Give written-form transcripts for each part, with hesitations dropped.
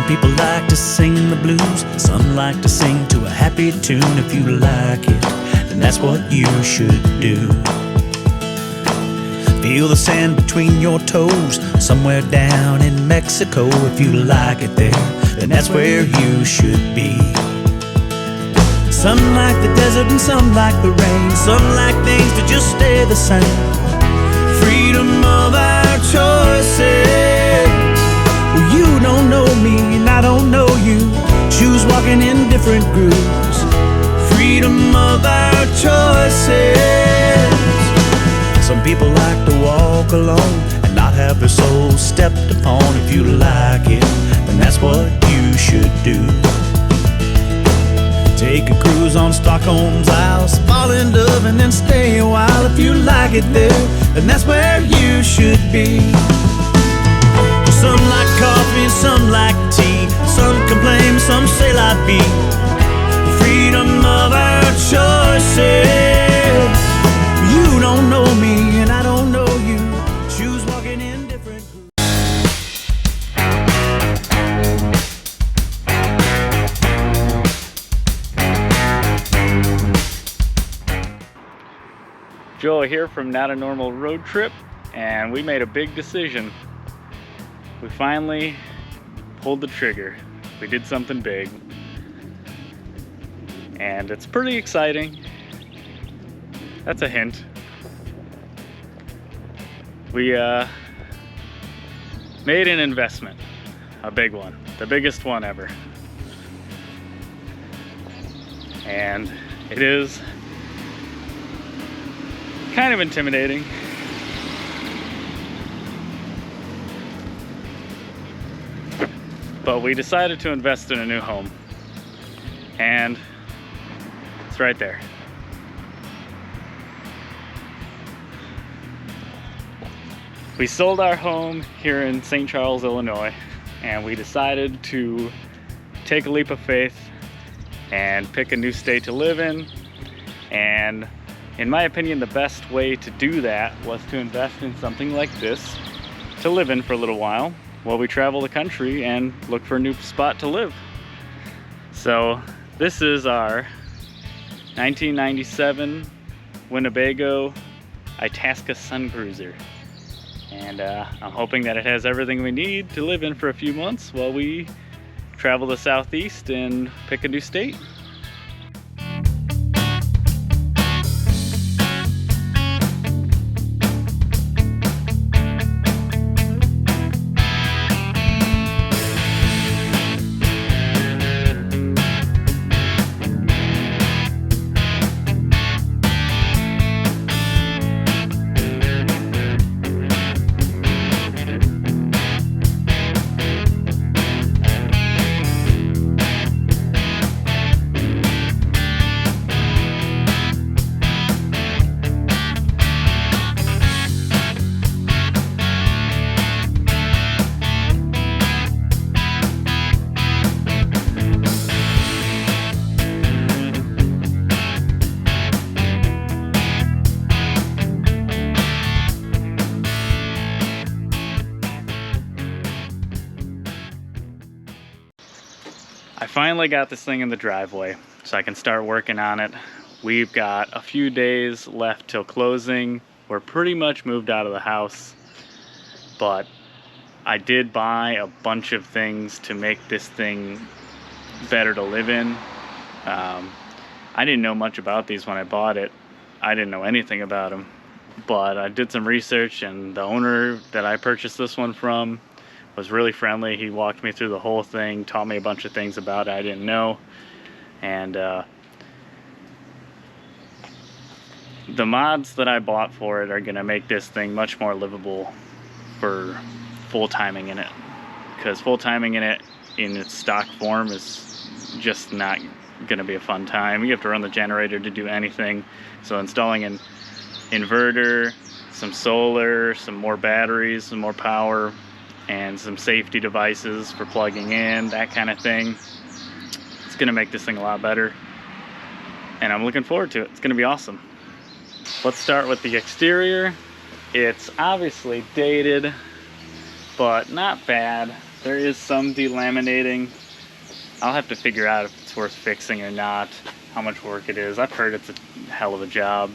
People like to sing the blues, some like to sing to a happy tune. If you like it, then that's what you should do. Feel the sand between your toes, somewhere down in Mexico. If you like it there, then that's where you should be. Some like the desert and some like the rain, some like things to just stay the same. Freedom of our choices. Well, you don't know me and I don't know you. Shoes walking in different grooves. Freedom of our choices. Some people like to walk alone and not have their soul stepped upon. If you like it, then that's what you should do. Take a cruise on Stockholm's Isles, fall in love and then stay a while. If you like it there, then that's where you should be. Some like coffee, some like tea, some complain, some say la vie. Freedom of our choices. You don't know me and I don't know you. Shoes walking in different grooves. Joel here from Not a Normal Road Trip, and we made a big decision. We finally pulled the trigger. We did something big, and it's pretty exciting. That's a hint. We made an investment, a big one, the biggest one ever. And it is kind of intimidating. But we decided to invest in a new home. And it's right there. We sold our home here in St. Charles, Illinois, and we decided to take a leap of faith and pick a new state to live in. And in my opinion, the best way to do that was to invest in something like this to live in for a little while we travel the country and look for a new spot to live. So this is our 1997 Winnebago Itasca Sun Cruiser. And I'm hoping that it has everything we need to live in for a few months while we travel the Southeast and pick a new state. I finally got this thing in the driveway so I can start working on it. We've got a few days left till closing. We're pretty much moved out of the house, but I did buy a bunch of things to make this thing better to live in. I didn't know much about these when I bought it. I didn't know anything about them, but I did some research, and the owner that I purchased this one from was really friendly. He walked me through the whole thing, taught me a bunch of things about it I didn't know. And the mods that I bought for it are gonna make this thing much more livable for full timing in it. Because full timing in it in its stock form is just not gonna be a fun time. You have to run the generator to do anything. So installing an inverter, some solar, some more batteries, some more power, and some safety devices for plugging in, that kind of thing. It's gonna make this thing a lot better, and I'm looking forward to it. It's gonna be awesome. Let's start with the exterior. It's obviously dated, but not bad. There is some delaminating. I'll have to figure out if it's worth fixing or not, how much work it is. I've heard it's a hell of a job,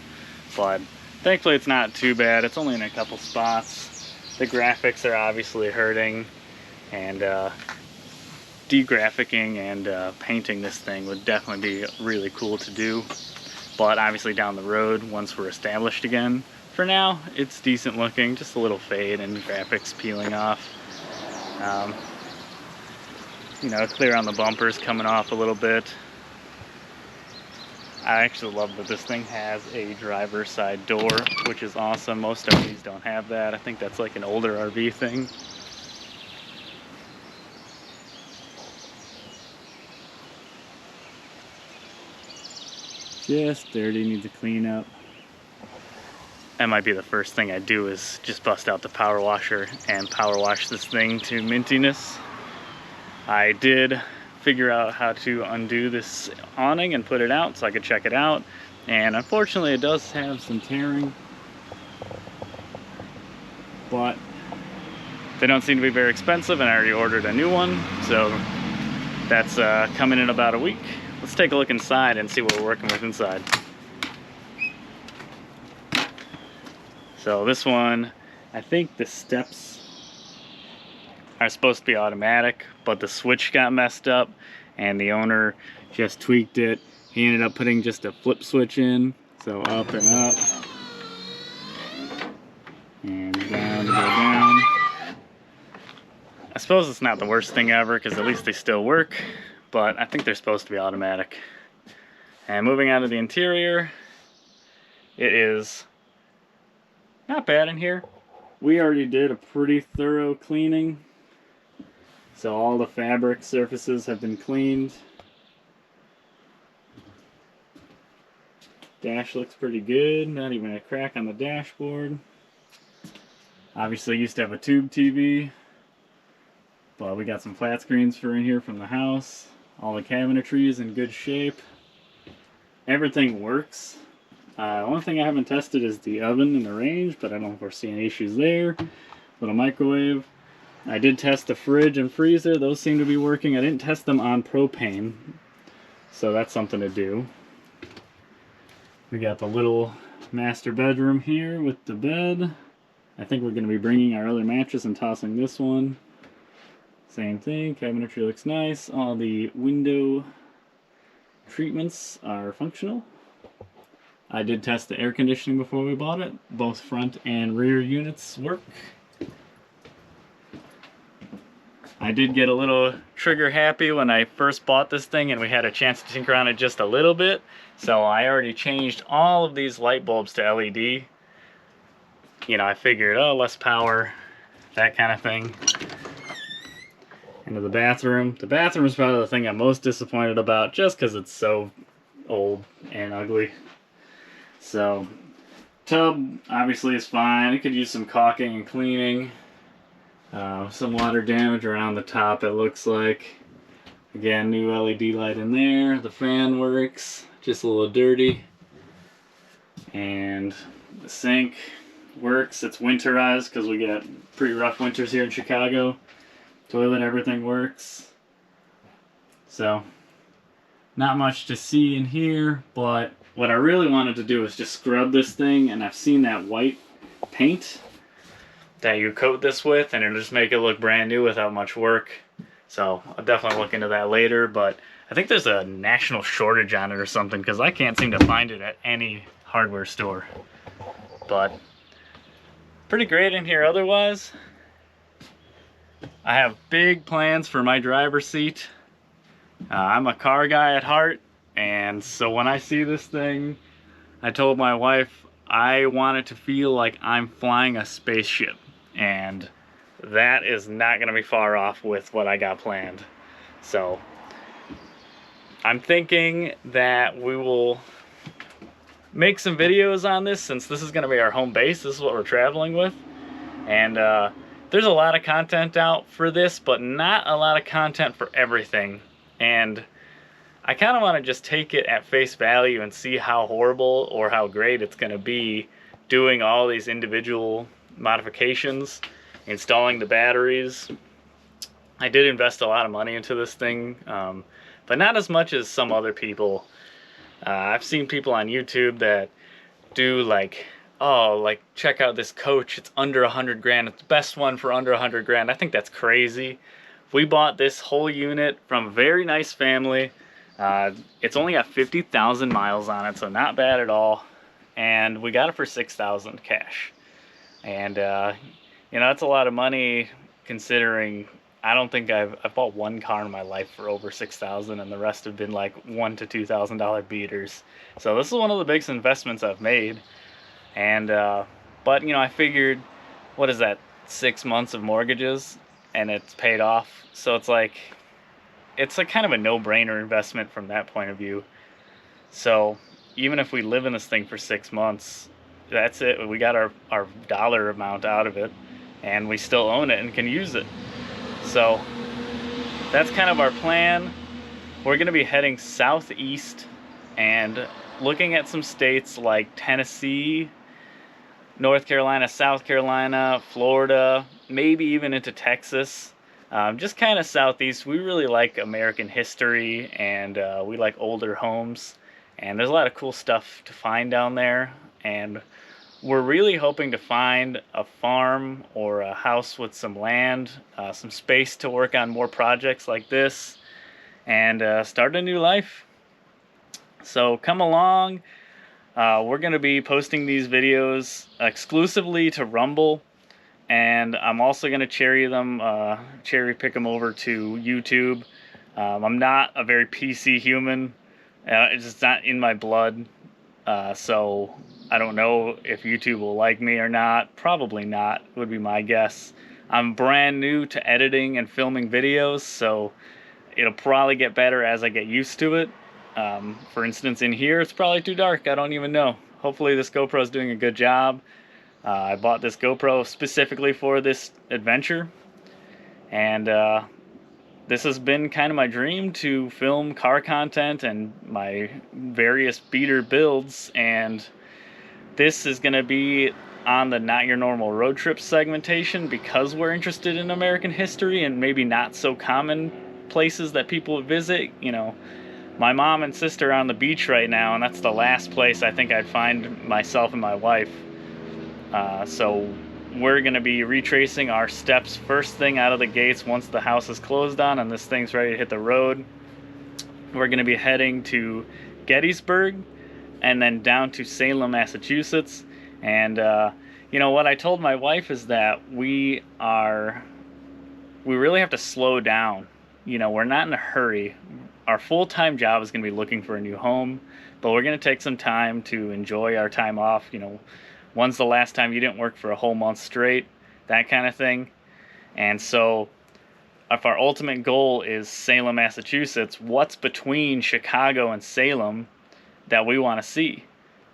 but thankfully it's not too bad. It's only in a couple spots. The graphics are obviously hurting, and degraphicing and painting this thing would definitely be really cool to do. But obviously down the road, once we're established again, for now it's decent looking, just a little fade and graphics peeling off. You know, clear on the bumpers coming off a little bit. I actually love that this thing has a driver's side door, which is awesome. Most RVs don't have that. I think that's like an older RV thing. Just dirty, needs a clean up. That might be the first thing I do, is just bust out the power washer and power wash this thing to mintiness. I did figure out how to undo this awning and put it out so I could check it out, and unfortunately it does have some tearing, but they don't seem to be very expensive, and I already ordered a new one, so that's coming in about a week. Let's take a look inside and see what we're working with inside. So this one, I think the steps are supposed to be automatic, but the switch got messed up and the owner just tweaked it. He ended up putting just a flip switch in, so up and up and down to go down. I suppose it's not the worst thing ever, because at least they still work, but I think they're supposed to be automatic. And moving on to the interior, it is not bad in here. We already did a pretty thorough cleaning, so all the fabric surfaces have been cleaned. Dash looks pretty good, not even a crack on the dashboard. Obviously used to have a tube TV, but we got some flat screens for in here from the house. All the cabinetry is in good shape. Everything works. The only thing I haven't tested is the oven and the range, but I don't foresee any issues there. Little microwave. I did test the fridge and freezer. Those seem to be working. I didn't test them on propane, so that's something to do. We got the little master bedroom here with the bed. I think we're going to be bringing our other mattress and tossing this one. Same thing. Cabinetry looks nice. All the window treatments are functional. I did test the air conditioning before we bought it. Both front and rear units work. I did get a little trigger happy when I first bought this thing and we had a chance to tinker on it just a little bit. So I already changed all of these light bulbs to LED. You know, I figured, oh, less power, that kind of thing. Into the bathroom. The bathroom is probably the thing I'm most disappointed about, just because it's so old and ugly. So, tub obviously is fine. It could use some caulking and cleaning. Some water damage around the top, it looks like. Again, new LED light in there. The fan works, just a little dirty. And the sink works. It's winterized because we get pretty rough winters here in Chicago. Toilet, everything works. So, not much to see in here, but what I really wanted to do is just scrub this thing, and I've seen that white paint that you coat this with, and it'll just make it look brand new without much work. So I'll definitely look into that later, but I think there's a national shortage on it or something, because I can't seem to find it at any hardware store. But pretty great in here otherwise. I have big plans for my driver's seat. I'm a car guy at heart, and so when I see this thing, I told my wife I want it to feel like I'm flying a spaceship, and that is not going to be far off with what I got planned. So I'm thinking that we will make some videos on this, since this is going to be our home base. This is what we're traveling with, and there's a lot of content out for this, but not a lot of content for everything. And I kind of want to just take it at face value and see how horrible or how great it's going to be doing all these individual modifications, installing the batteries, I did invest a lot of money into this thing, but not as much as some other people. I've seen people on YouTube that do like, oh, like check out this coach, it's under 100 grand, it's the best one for under 100 grand. I think that's crazy. We bought this whole unit from a very nice family. It's only got 50,000 miles on it, so not bad at all. And we got it for $6,000 cash. And you know, that's a lot of money considering I don't think I've bought one car in my life for over $6,000, and the rest have been like $1,000 to $2,000 beaters. So this is one of the biggest investments I've made. And but you know, I figured, what is that, 6 months of mortgages, and it's paid off. So it's like, it's a kind of a no-brainer investment from that point of view. So even if we live in this thing for 6 months, that's it. We got our dollar amount out of it, and we still own it and can use it. So that's kind of our plan. We're going to be heading southeast and looking at some states like Tennessee, North Carolina, South Carolina, Florida, maybe even into Texas. Just kind of southeast. We really like American history, and we like older homes, and there's a lot of cool stuff to find down there. And we're really hoping to find a farm or a house with some land, some space to work on more projects like this, and start a new life. So come along. We're going to be posting these videos exclusively to Rumble, and I'm also going to cherry pick them over to YouTube. I'm not a very PC human. It's just not in my blood. So I don't know if YouTube will like me or not. Probably not, would be my guess. I'm brand new to editing and filming videos, so it'll probably get better as I get used to it. For instance, in here, it's probably too dark. I don't even know. Hopefully this GoPro is doing a good job. I bought this GoPro specifically for this adventure, and this has been kind of my dream, to film car content and my various beater builds, and this is going to be on the Not Your Normal Road Trip segmentation because we're interested in American history and maybe not so common places that people visit. You know, my mom and sister are on the beach right now, and that's the last place I think I'd find myself and my wife. So we're going to be retracing our steps first thing out of the gates once the house is closed on and this thing's ready to hit the road. We're going to be heading to Gettysburg and then down to Salem, Massachusetts. And you know what I told my wife is that we really have to slow down. You know, we're not in a hurry. Our full-time job is going to be looking for a new home, but we're going to take some time to enjoy our time off. You know, when's the last time you didn't work for a whole month straight? That kind of thing. And so if our ultimate goal is Salem, Massachusetts, what's between Chicago and Salem that we want to see?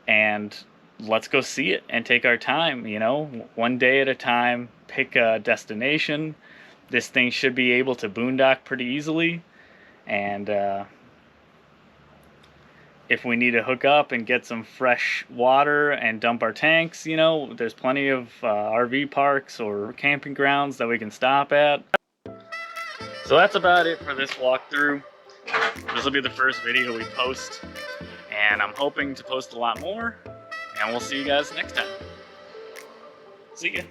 And let's go see it and take our time, you know, one day at a time, pick a destination. This thing should be able to boondock pretty easily. And if we need to hook up and get some fresh water and dump our tanks, you know, there's plenty of RV parks or camping grounds that we can stop at. So that's about it for this walkthrough. This will be the first video we post, and I'm hoping to post a lot more, and we'll see you guys next time. See ya.